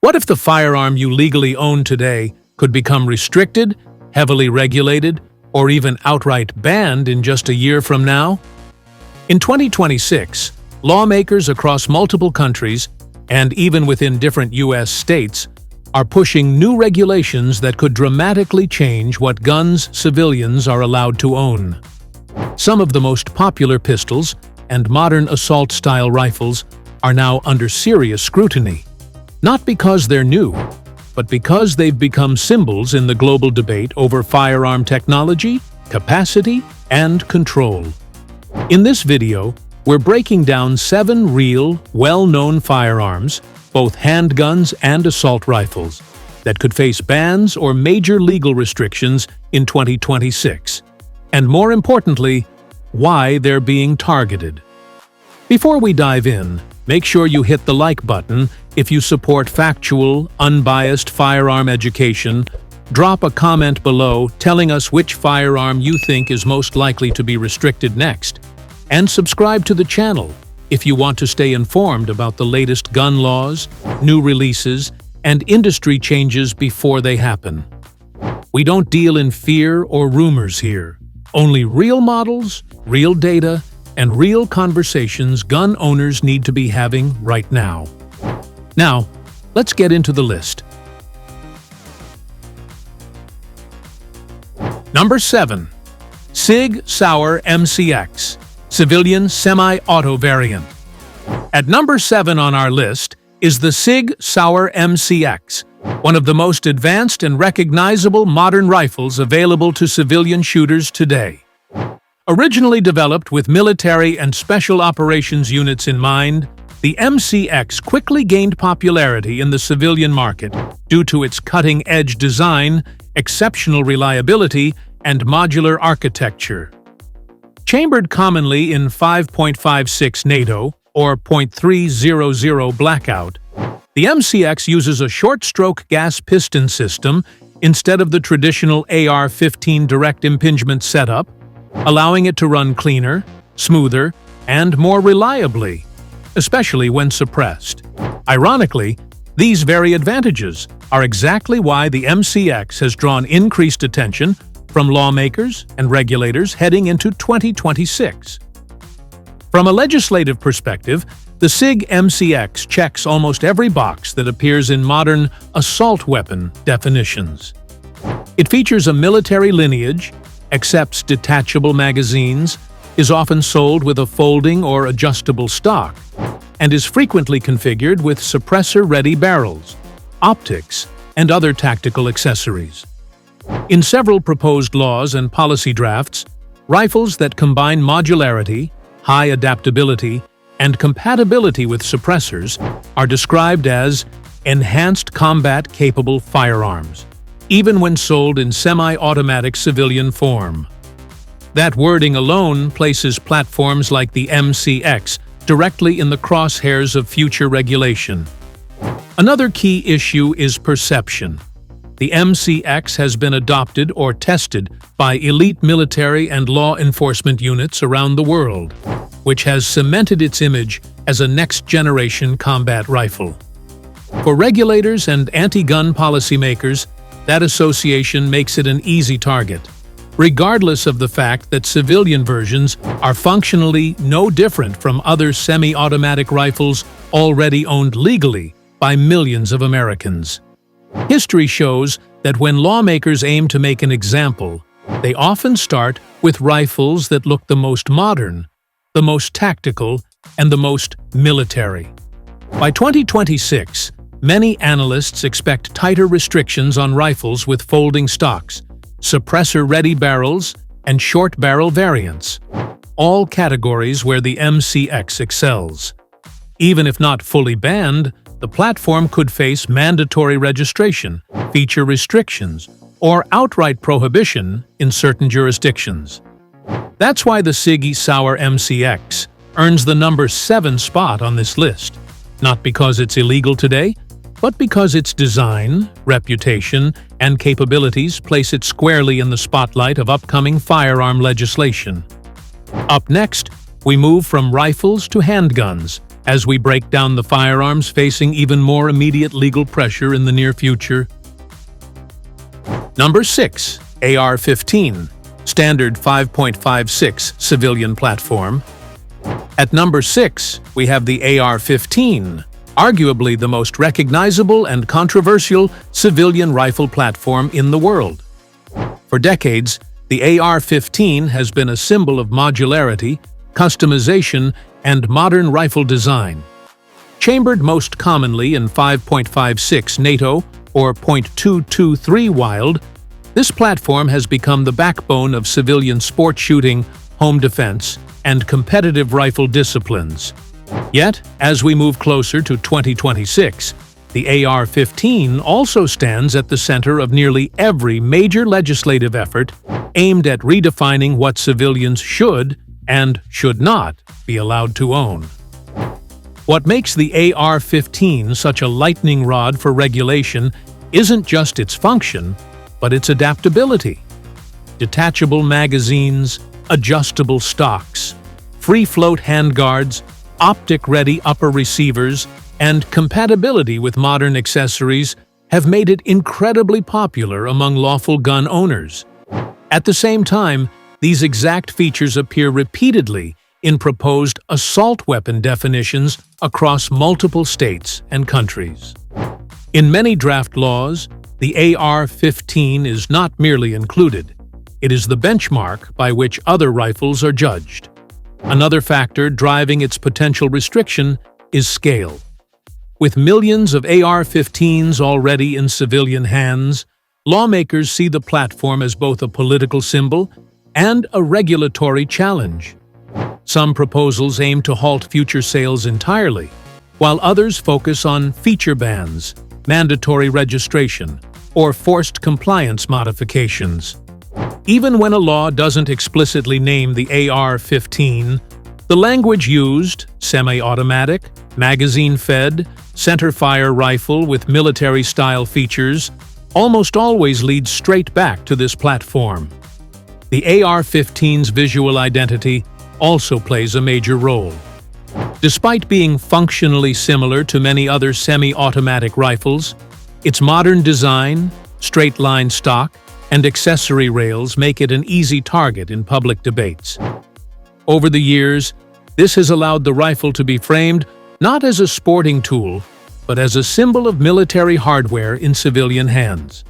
What if the firearm you legally own today could become restricted, heavily regulated, or even outright banned in just a year from now? In 2026, lawmakers across multiple countries, and even within different U.S. states, are pushing new regulations that could dramatically change what guns civilians are allowed to own. Some of the most popular pistols and modern assault-style rifles are now under serious scrutiny. Not because they're new, but because they've become symbols in the global debate over firearm technology, capacity, and control. In this video, we're breaking down 7 real, well-known firearms, both handguns and assault rifles, that could face bans or major legal restrictions in 2026. And more importantly, why they're being targeted. Before we dive in, make sure you hit the like button if you support factual, unbiased firearm education. Drop a comment below telling us which firearm you think is most likely to be restricted next. And subscribe to the channel if you want to stay informed about the latest gun laws, new releases, and industry changes before they happen. We don't deal in fear or rumors here. Only real models, real data, and real conversations gun owners need to be having right now. Now, let's get into the list. Number 7. Sig Sauer MCX, Civilian Semi-Auto Variant. At number 7 on our list is the Sig Sauer MCX, one of the most advanced and recognizable modern rifles available to civilian shooters today. Originally developed with military and special operations units in mind, the MCX quickly gained popularity in the civilian market due to its cutting-edge design, exceptional reliability, and modular architecture. Chambered commonly in 5.56 NATO or .300 blackout, the MCX uses a short-stroke gas piston system instead of the traditional AR-15 direct impingement setup, allowing it to run cleaner, smoother, and more reliably, especially when suppressed. Ironically, these very advantages are exactly why the MCX has drawn increased attention from lawmakers and regulators heading into 2026. From a legislative perspective, the Sig MCX checks almost every box that appears in modern assault weapon definitions. It features a military lineage, accepts detachable magazines, is often sold with a folding or adjustable stock, and is frequently configured with suppressor-ready barrels, optics, and other tactical accessories. In several proposed laws and policy drafts, rifles that combine modularity, high adaptability, and compatibility with suppressors are described as enhanced combat-capable firearms, even when sold in semi-automatic civilian form. That wording alone places platforms like the MCX directly in the crosshairs of future regulation. Another key issue is perception. The MCX has been adopted or tested by elite military and law enforcement units around the world, which has cemented its image as a next-generation combat rifle. For regulators and anti-gun policymakers, that association makes it an easy target, regardless of the fact that civilian versions are functionally no different from other semi-automatic rifles already owned legally by millions of Americans. History shows that when lawmakers aim to make an example, they often start with rifles that look the most modern, the most tactical, and the most military. By 2026, many analysts expect tighter restrictions on rifles with folding stocks, suppressor-ready barrels, and short-barrel variants, all categories where the MCX excels. Even if not fully banned, the platform could face mandatory registration, feature restrictions, or outright prohibition in certain jurisdictions. That's why the Sig Sauer MCX earns the number 7 spot on this list, not because it's illegal today, but because its design, reputation, and capabilities place it squarely in the spotlight of upcoming firearm legislation. Up next, we move from rifles to handguns, as we break down the firearms facing even more immediate legal pressure in the near future. Number 6. AR-15, Standard 5.56 Civilian Platform. At number 6, we have the AR-15, arguably the most recognizable and controversial civilian rifle platform in the world. For decades, the AR-15 has been a symbol of modularity, customization, and modern rifle design. Chambered most commonly in 5.56 NATO or .223 Wild, this platform has become the backbone of civilian sport shooting, home defense, and competitive rifle disciplines. Yet, as we move closer to 2026, the AR-15 also stands at the center of nearly every major legislative effort aimed at redefining what civilians should and should not be allowed to own. What makes the AR-15 such a lightning rod for regulation isn't just its function, but its adaptability. Detachable magazines, adjustable stocks, free-float handguards, optic-ready upper receivers, and compatibility with modern accessories have made it incredibly popular among lawful gun owners. At the same time, these exact features appear repeatedly in proposed assault weapon definitions across multiple states and countries. In many draft laws, the AR-15 is not merely included, it is the benchmark by which other rifles are judged. Another factor driving its potential restriction is scale. With millions of AR-15s already in civilian hands, lawmakers see the platform as both a political symbol and a regulatory challenge. Some proposals aim to halt future sales entirely, while others focus on feature bans, mandatory registration, or forced compliance modifications. Even when a law doesn't explicitly name the AR-15, the language used, semi-automatic, magazine-fed, center-fire rifle with military-style features, almost always leads straight back to this platform. The AR-15's visual identity also plays a major role. Despite being functionally similar to many other semi-automatic rifles, its modern design, straight-line stock, and accessory rails make it an easy target in public debates. Over the years, this has allowed the rifle to be framed not as a sporting tool, but as a symbol of military hardware in civilian hands.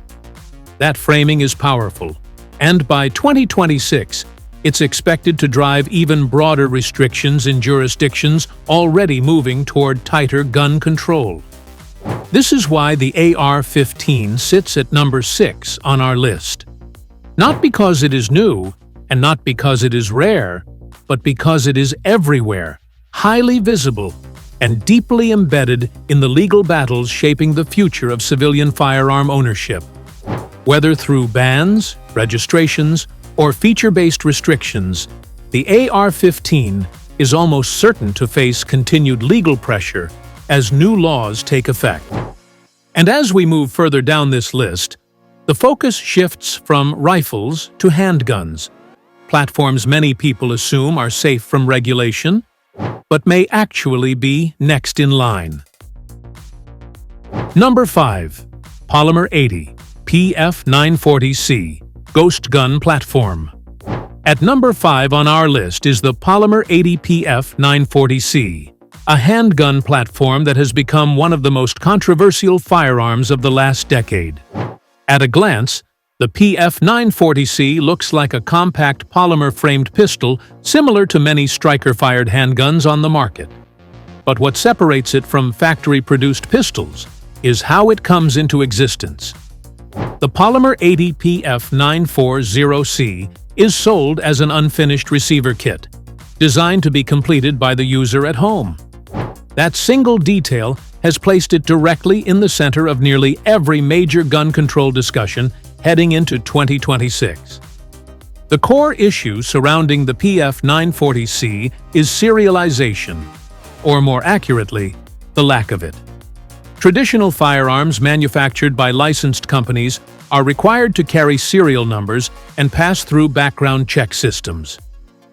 That framing is powerful, and by 2026, it's expected to drive even broader restrictions in jurisdictions already moving toward tighter gun control. This is why the AR-15 sits at number 6 on our list. Not because it is new, and not because it is rare, but because it is everywhere, highly visible, and deeply embedded in the legal battles shaping the future of civilian firearm ownership. Whether through bans, registrations, or feature-based restrictions, the AR-15 is almost certain to face continued legal pressure as new laws take effect. And as we move further down this list, the focus shifts from rifles to handguns, platforms many people assume are safe from regulation, but may actually be next in line. Number 5. Polymer 80 PF940C Ghost Gun Platform. At number 5 on our list is the Polymer 80 PF940C, a handgun platform that has become one of the most controversial firearms of the last decade. At a glance, the PF940C looks like a compact polymer-framed pistol similar to many striker-fired handguns on the market. But what separates it from factory-produced pistols is how it comes into existence. The Polymer 80 PF940C is sold as an unfinished receiver kit, designed to be completed by the user at home. That single detail has placed it directly in the center of nearly every major gun control discussion heading into 2026. The core issue surrounding the PF940C is serialization, or more accurately, the lack of it. Traditional firearms manufactured by licensed companies are required to carry serial numbers and pass through background check systems.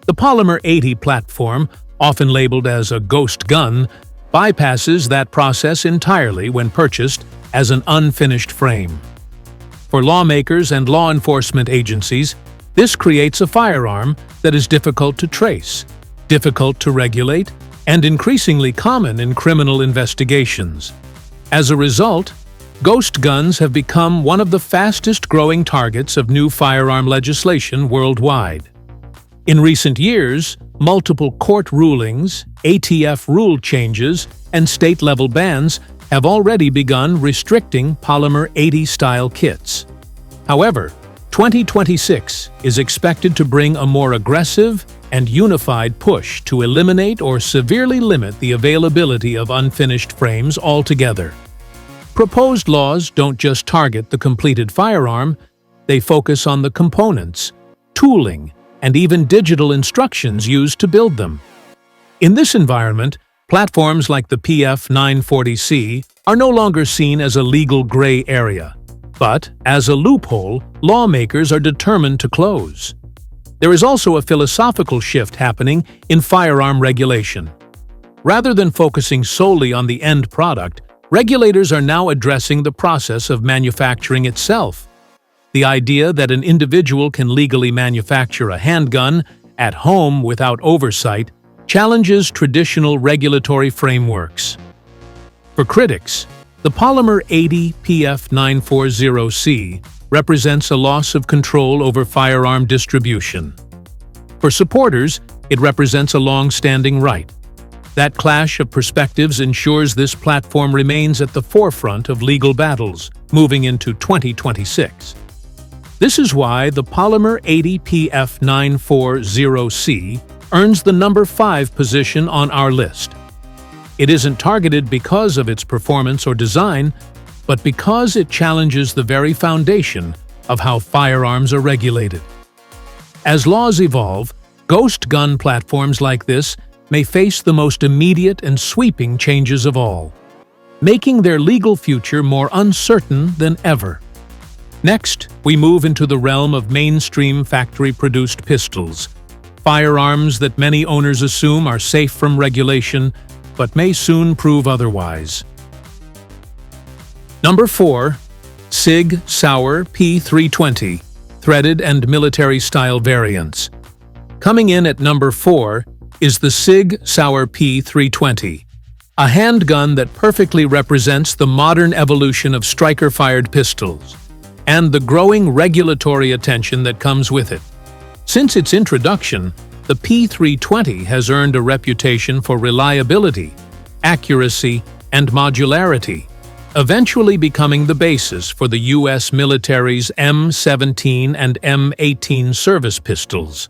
The Polymer 80 platform, often labeled as a ghost gun, bypasses that process entirely when purchased as an unfinished frame. For lawmakers and law enforcement agencies, this creates a firearm that is difficult to trace, difficult to regulate, and increasingly common in criminal investigations. As a result, ghost guns have become one of the fastest-growing targets of new firearm legislation worldwide. In recent years, multiple court rulings, ATF rule changes, and state-level bans have already begun restricting Polymer 80-style kits. However, 2026 is expected to bring a more aggressive and unified push to eliminate or severely limit the availability of unfinished frames altogether. Proposed laws don't just target the completed firearm, they focus on the components, tooling, and even digital instructions used to build them. In this environment, platforms like the PF940C are no longer seen as a legal gray area, but as a loophole lawmakers are determined to close. There is also a philosophical shift happening in firearm regulation. Rather than focusing solely on the end product, regulators are now addressing the process of manufacturing itself. The idea that an individual can legally manufacture a handgun at home without oversight challenges traditional regulatory frameworks. For critics, the Polymer 80 PF940C represents a loss of control over firearm distribution. For supporters, it represents a long-standing right. That clash of perspectives ensures this platform remains at the forefront of legal battles moving into 2026. This is why the Polymer 80 PF940C earns the number 5 position on our list. It isn't targeted because of its performance or design, but because it challenges the very foundation of how firearms are regulated. As laws evolve, ghost gun platforms like this may face the most immediate and sweeping changes of all, making their legal future more uncertain than ever. Next, we move into the realm of mainstream factory-produced pistols, firearms that many owners assume are safe from regulation, but may soon prove otherwise. Number 4. Sig Sauer P320, threaded and military-style variants. Coming in at number 4 is the Sig Sauer P320, a handgun that perfectly represents the modern evolution of striker-fired pistols and the growing regulatory attention that comes with it. Since its introduction, the P320 has earned a reputation for reliability, accuracy, and modularity, eventually becoming the basis for the U.S. military's M17 and M18 service pistols.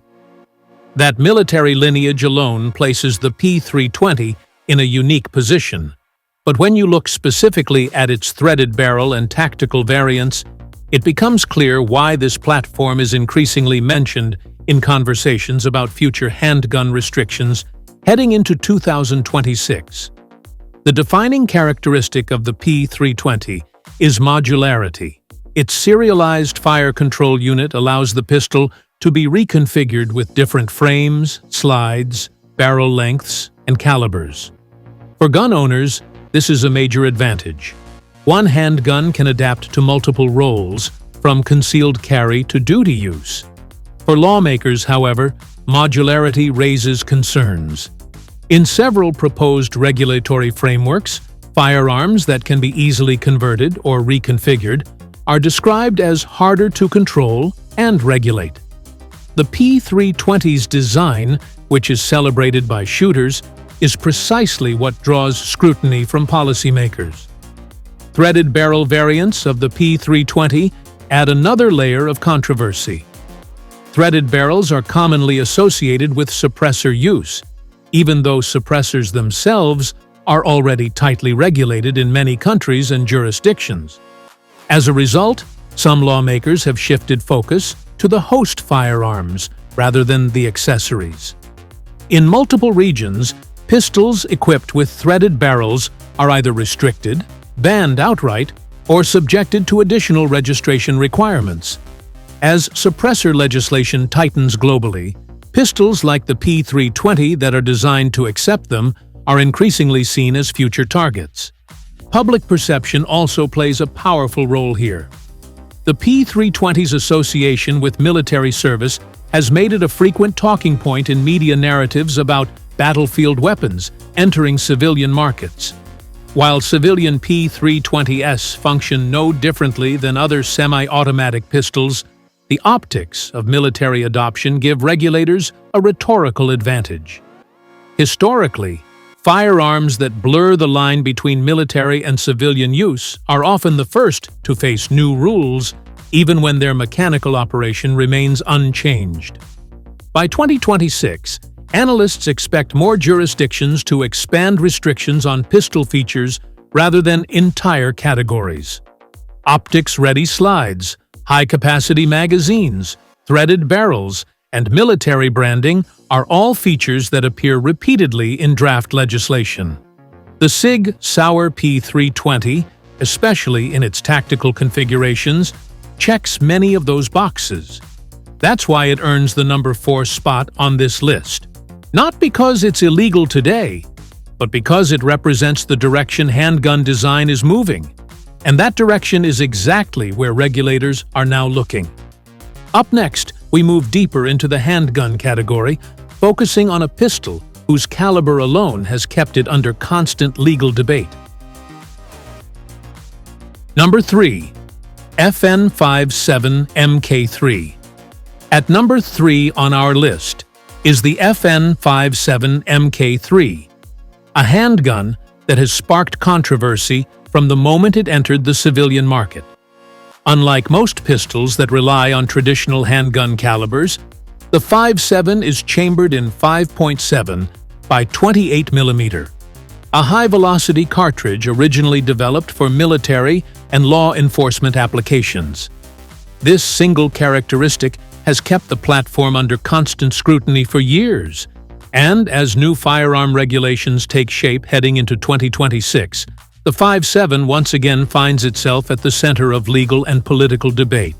That military lineage alone places the P320 in a unique position, but when you look specifically at its threaded barrel and tactical variants, it becomes clear why this platform is increasingly mentioned in conversations about future handgun restrictions heading into 2026. The defining characteristic of the P320 is modularity. Its serialized fire control unit allows the pistol to be reconfigured with different frames, slides, barrel lengths, and calibers. For gun owners, this is a major advantage. One handgun can adapt to multiple roles, from concealed carry to duty use. For lawmakers, however, modularity raises concerns. In several proposed regulatory frameworks, firearms that can be easily converted or reconfigured are described as harder to control and regulate. The P320's design, which is celebrated by shooters, is precisely what draws scrutiny from policymakers. Threaded barrel variants of the P320 add another layer of controversy. Threaded barrels are commonly associated with suppressor use, even though suppressors themselves are already tightly regulated in many countries and jurisdictions. As a result, some lawmakers have shifted focus to the host firearms rather than the accessories. In multiple regions, pistols equipped with threaded barrels are either restricted, banned outright, or subjected to additional registration requirements. As suppressor legislation tightens globally, pistols like the P320 that are designed to accept them are increasingly seen as future targets. Public perception also plays a powerful role here. The P320's association with military service has made it a frequent talking point in media narratives about battlefield weapons entering civilian markets. While civilian P320s function no differently than other semi-automatic pistols, the optics of military adoption give regulators a rhetorical advantage. Historically, firearms that blur the line between military and civilian use are often the first to face new rules, even when their mechanical operation remains unchanged. By 2026, analysts expect more jurisdictions to expand restrictions on pistol features rather than entire categories. Optics-ready slides, high-capacity magazines, threaded barrels, and military branding are all features that appear repeatedly in draft legislation. The Sig Sauer P320, especially in its tactical configurations, checks many of those boxes. That's why it earns the number 4 spot on this list. Not because it's illegal today, but because it represents the direction handgun design is moving. And that direction is exactly where regulators are now looking. Up next, we move deeper into the handgun category, focusing on a pistol whose caliber alone has kept it under constant legal debate. Number 3. FN57 MK3. At number 3 on our list is the FN57 MK3, a handgun that has sparked controversy from the moment it entered the civilian market. Unlike most pistols that rely on traditional handgun calibers, the 5.7 is chambered in 5.7 by 28 mm, a high-velocity cartridge originally developed for military and law enforcement applications. This single characteristic has kept the platform under constant scrutiny for years, and as new firearm regulations take shape heading into 2026, the 5.7 once again finds itself at the center of legal and political debate.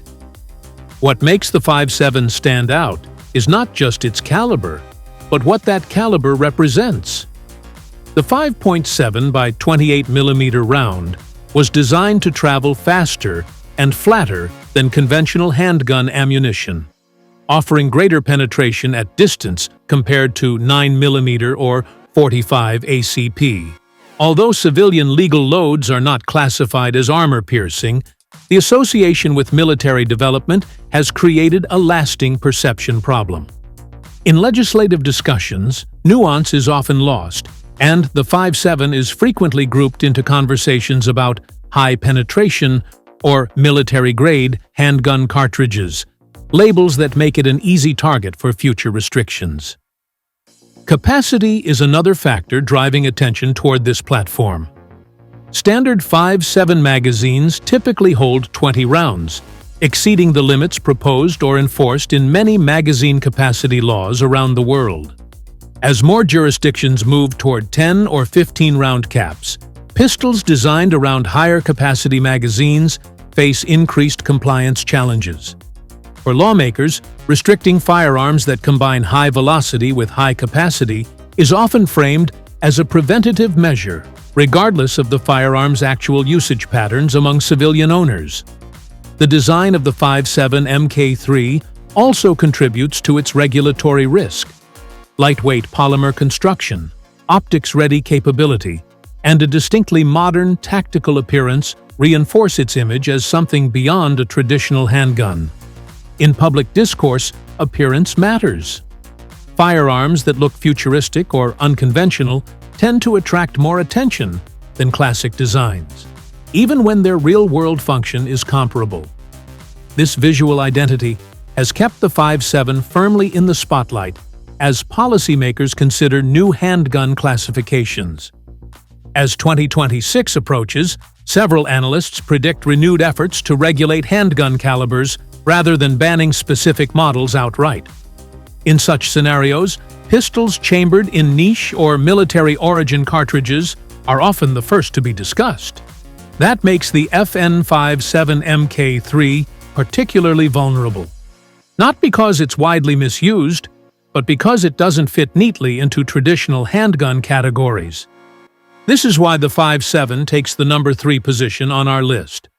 What makes the 5.7 stand out is not just its caliber, but what that caliber represents. The 5.7 by 28 mm round was designed to travel faster and flatter than conventional handgun ammunition, offering greater penetration at distance compared to 9 mm or 45 ACP. Although civilian legal loads are not classified as armor-piercing, the association with military development has created a lasting perception problem. In legislative discussions, nuance is often lost, and the 5.7 is frequently grouped into conversations about high penetration or military-grade handgun cartridges, labels that make it an easy target for future restrictions. Capacity is another factor driving attention toward this platform. Standard 5.7 magazines typically hold 20 rounds, exceeding the limits proposed or enforced in many magazine capacity laws around the world. As more jurisdictions move toward 10 or 15-round caps, pistols designed around higher capacity magazines face increased compliance challenges. For lawmakers, restricting firearms that combine high velocity with high capacity is often framed as a preventative measure, regardless of the firearm's actual usage patterns among civilian owners. The design of the 5.7 MK3 also contributes to its regulatory risk. Lightweight polymer construction, optics-ready capability, and a distinctly modern tactical appearance reinforce its image as something beyond a traditional handgun. In public discourse, appearance matters. Firearms that look futuristic or unconventional tend to attract more attention than classic designs, even when their real-world function is comparable. This visual identity has kept the 5.7 firmly in the spotlight as policymakers consider new handgun classifications. As 2026 approaches, several analysts predict renewed efforts to regulate handgun calibers rather than banning specific models outright. In such scenarios, pistols chambered in niche or military origin cartridges are often the first to be discussed. That makes the FN57 MK3 particularly vulnerable. Not because it's widely misused, but because it doesn't fit neatly into traditional handgun categories. This is why the 5.7 takes the number 3 position on our list.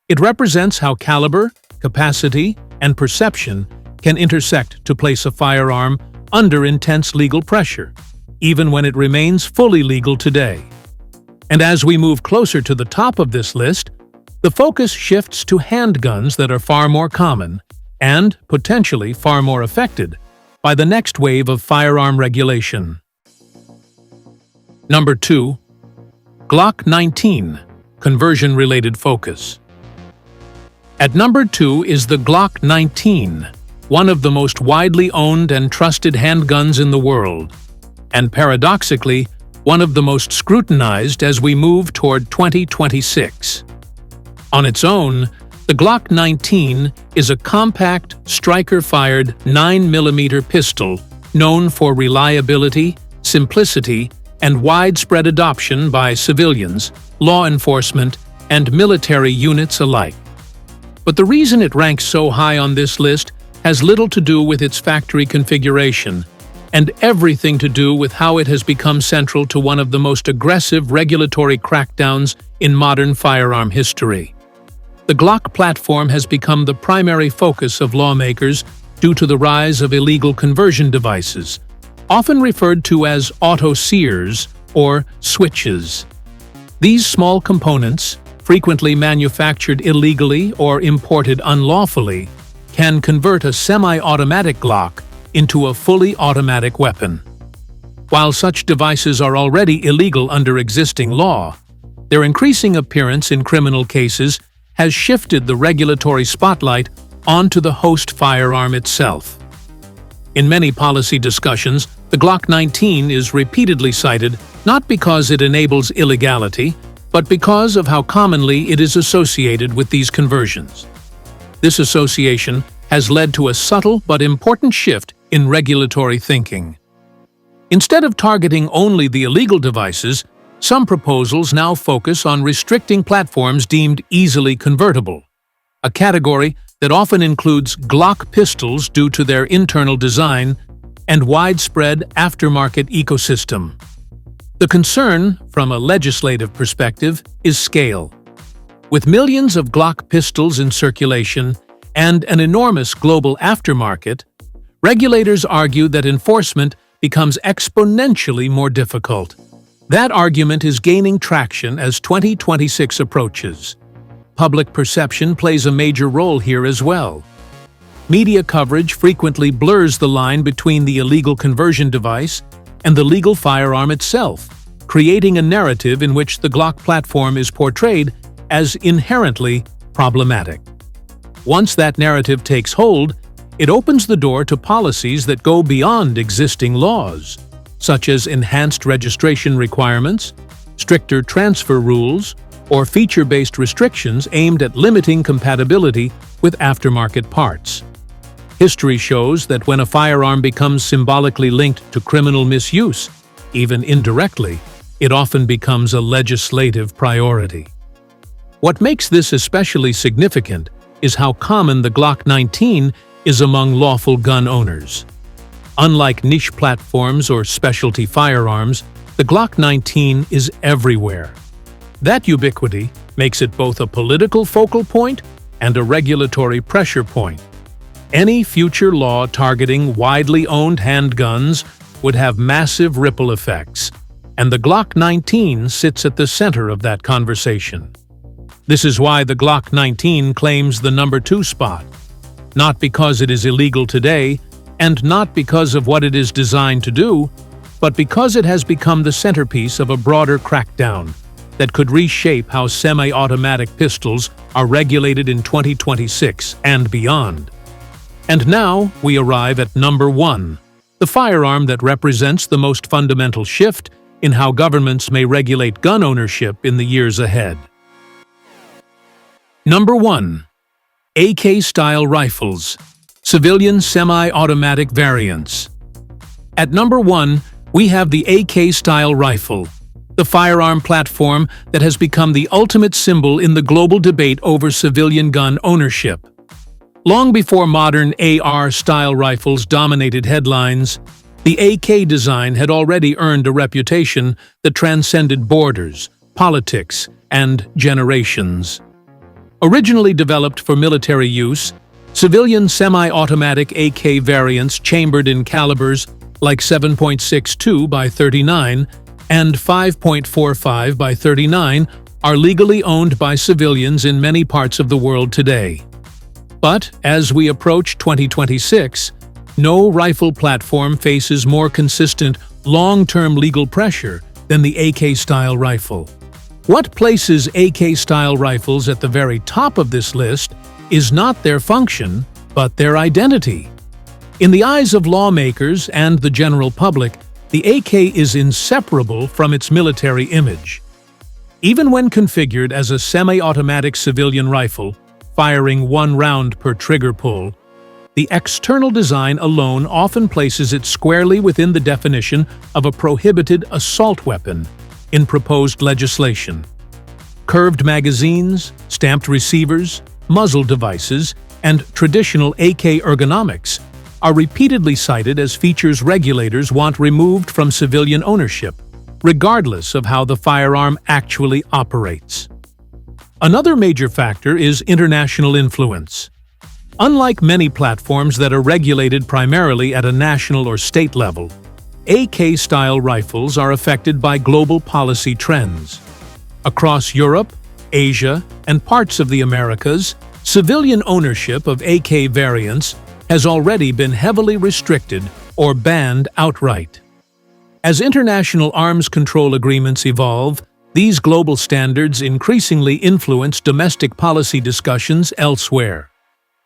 It represents how caliber, capacity, and perception can intersect to place a firearm under intense legal pressure, even when it remains fully legal today. And as we move closer to the top of this list, the focus shifts to handguns that are far more common and, potentially, far more affected by the next wave of firearm regulation. Number 2. Glock 19, conversion-related focus. At number 2 is the Glock 19, one of the most widely owned and trusted handguns in the world, and paradoxically, one of the most scrutinized as we move toward 2026. On its own, the Glock 19 is a compact, striker-fired 9mm pistol known for reliability, simplicity, and widespread adoption by civilians, law enforcement, and military units alike. But the reason it ranks so high on this list has little to do with its factory configuration, and everything to do with how it has become central to one of the most aggressive regulatory crackdowns in modern firearm history. The Glock platform has become the primary focus of lawmakers due to the rise of illegal conversion devices, often referred to as auto-sears or switches. These small components, frequently manufactured illegally or imported unlawfully, can convert a semi-automatic Glock into a fully automatic weapon. While such devices are already illegal under existing law, their increasing appearance in criminal cases has shifted the regulatory spotlight onto the host firearm itself. In many policy discussions, the Glock 19 is repeatedly cited not because it enables illegality, but because of how commonly it is associated with these conversions. This association has led to a subtle but important shift in regulatory thinking. Instead of targeting only the illegal devices, some proposals now focus on restricting platforms deemed easily convertible, a category that often includes Glock pistols due to their internal design and widespread aftermarket ecosystem. The concern, from a legislative perspective, is scale. With millions of Glock pistols in circulation and an enormous global aftermarket, regulators argue that enforcement becomes exponentially more difficult. That argument is gaining traction as 2026 approaches. Public perception plays a major role here as well. Media coverage frequently blurs the line between the illegal conversion device and the legal firearm itself, creating a narrative in which the Glock platform is portrayed as inherently problematic. Once that narrative takes hold, it opens the door to policies that go beyond existing laws, such as enhanced registration requirements, stricter transfer rules, or feature-based restrictions aimed at limiting compatibility with aftermarket parts. History shows that when a firearm becomes symbolically linked to criminal misuse, even indirectly, it often becomes a legislative priority. What makes this especially significant is how common the Glock 19 is among lawful gun owners. Unlike niche platforms or specialty firearms, the Glock 19 is everywhere. That ubiquity makes it both a political focal point and a regulatory pressure point. Any future law targeting widely owned handguns would have massive ripple effects, and the Glock 19 sits at the center of that conversation. This is why the Glock 19 claims the number 2 spot, not because it is illegal today, and not because of what it is designed to do, but because it has become the centerpiece of a broader crackdown that could reshape how semi-automatic pistols are regulated in 2026 and beyond. And now we arrive at number 1, the firearm that represents the most fundamental shift in how governments may regulate gun ownership in the years ahead. Number 1. AK-style rifles, civilian semi-automatic variants. At number 1, we have the AK-style rifle, the firearm platform that has become the ultimate symbol in the global debate over civilian gun ownership. Long before modern AR-style rifles dominated headlines, the AK design had already earned a reputation that transcended borders, politics, and generations. Originally developed for military use, civilian semi-automatic AK variants chambered in calibers like 7.62 by 39 and 5.45 by 39 are legally owned by civilians in many parts of the world today. But as we approach 2026, no rifle platform faces more consistent, long-term legal pressure than the AK-style rifle. What places AK-style rifles at the very top of this list is not their function, but their identity. In the eyes of lawmakers and the general public, the AK is inseparable from its military image. Even when configured as a semi-automatic civilian rifle, firing 1 round per trigger pull, the external design alone often places it squarely within the definition of a prohibited assault weapon in proposed legislation. Curved magazines, stamped receivers, muzzle devices, and traditional AK ergonomics are repeatedly cited as features regulators want removed from civilian ownership, regardless of how the firearm actually operates. Another major factor is international influence. Unlike many platforms that are regulated primarily at a national or state level, AK-style rifles are affected by global policy trends. Across Europe, Asia, and parts of the Americas, civilian ownership of AK variants has already been heavily restricted or banned outright. As international arms control agreements evolve, these global standards increasingly influence domestic policy discussions elsewhere.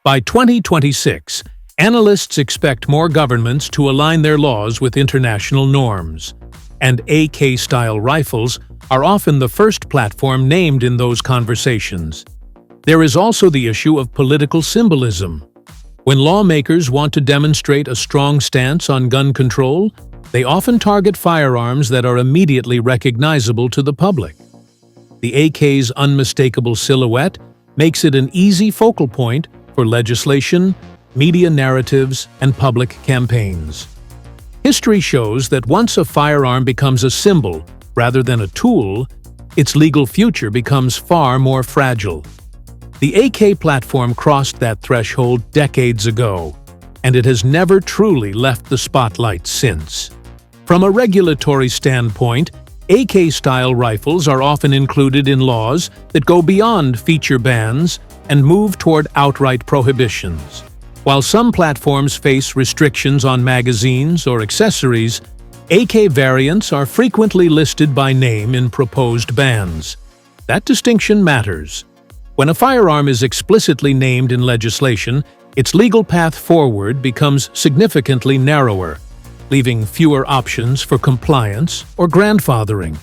By 2026, analysts expect more governments to align their laws with international norms, and AK-style rifles are often the first platform named in those conversations. There is also the issue of political symbolism. When lawmakers want to demonstrate a strong stance on gun control, they often target firearms that are immediately recognizable to the public. The AK's unmistakable silhouette makes it an easy focal point for legislation, media narratives, and public campaigns. History shows that once a firearm becomes a symbol rather than a tool, its legal future becomes far more fragile. The AK platform crossed that threshold decades ago, and it has never truly left the spotlight since. From a regulatory standpoint, AK-style rifles are often included in laws that go beyond feature bans and move toward outright prohibitions. While some platforms face restrictions on magazines or accessories, AK variants are frequently listed by name in proposed bans. That distinction matters. When a firearm is explicitly named in legislation, its legal path forward becomes significantly narrower, leaving fewer options for compliance or grandfathering.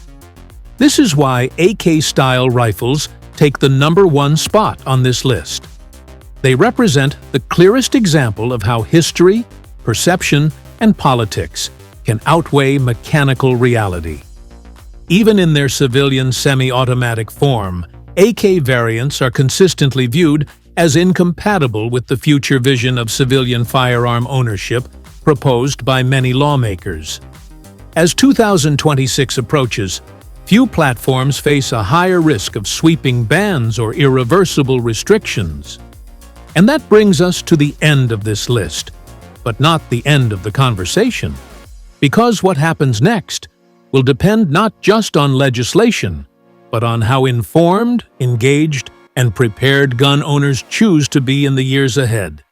This is why AK-style rifles take the #1 spot on this list. They represent the clearest example of how history, perception, and politics can outweigh mechanical reality. Even in their civilian semi-automatic form, AK variants are consistently viewed as incompatible with the future vision of civilian firearm ownership proposed by many lawmakers. As 2026 approaches, few platforms face a higher risk of sweeping bans or irreversible restrictions. And that brings us to the end of this list, but not the end of the conversation. Because what happens next will depend not just on legislation, but on how informed, engaged, and prepared gun owners choose to be in the years ahead.